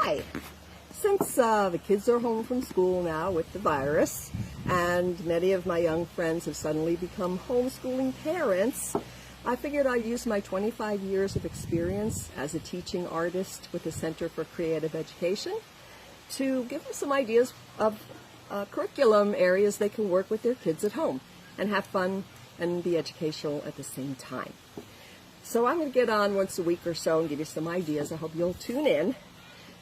Hi! Since the kids are home from school now with the virus, and many of my young friends have suddenly become homeschooling parents, I figured I'd use my 25 years of experience as a teaching artist with the Center for Creative Education to give them some ideas of curriculum areas they can work with their kids at home and have fun and be educational at the same time. So I'm going to get on once a week or so and give you some ideas. I hope you'll tune in.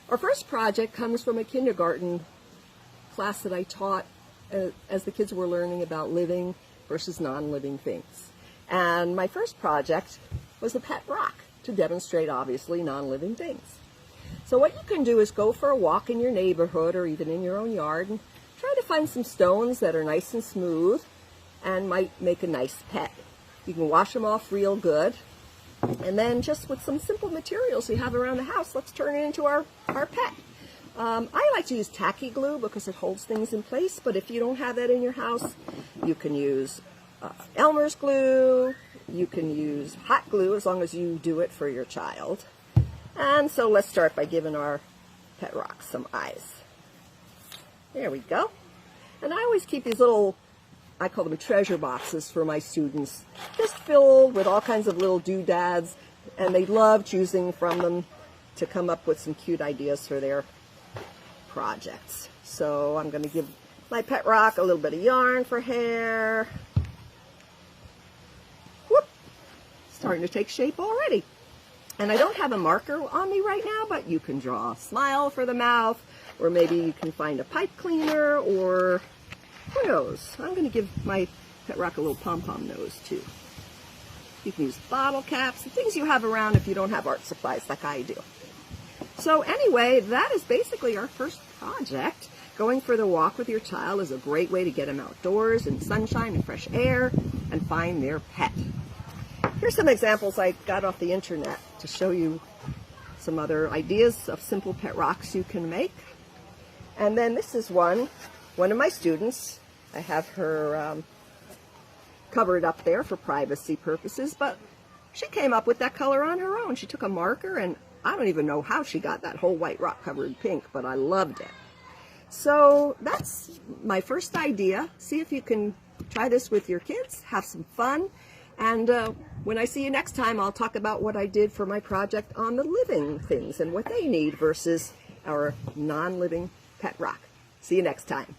Our first project comes from a kindergarten class that I taught as the kids were learning about living versus non-living things. And my first project was a pet rock to demonstrate, obviously, non-living things. So what you can do is go for a walk in your neighborhood or even in your own yard and try to find some stones that are nice and smooth and might make a nice pet. You can wash them off real good. And then just with some simple materials we have around the house, let's turn it into our pet. I like to use tacky glue because it holds things in place, but if you don't have that in your house, you can use Elmer's glue, you can use hot glue as long as you do it for your child. And so let's start by giving our pet rock some eyes. There we go. And I always keep these little, I call them treasure boxes for my students, just filled with all kinds of little doodads, and they love choosing from them to come up with some cute ideas for their projects. So I'm going to give my pet rock a little bit of yarn for hair. Whoop! Starting to take shape already. And I don't have a marker on me right now, but you can draw a smile for the mouth, or maybe you can find a pipe cleaner, or who knows? I'm going to give my pet rock a little pom-pom nose too. You can use bottle caps and things you have around if you don't have art supplies like I do. So anyway, that is basically our first project. Going for the walk with your child is a great way to get them outdoors in sunshine and fresh air and find their pet. Here's some examples I got off the internet to show you some other ideas of simple pet rocks you can make. And then this is one of my students. I have her covered up there for privacy purposes, but she came up with that color on her own. She took a marker, and I don't even know how she got that whole white rock covered in pink, but I loved it. So that's my first idea. See if you can try this with your kids, have some fun, and when I see you next time, I'll talk about what I did for my project on the living things and what they need versus our non-living pet rock. See you next time.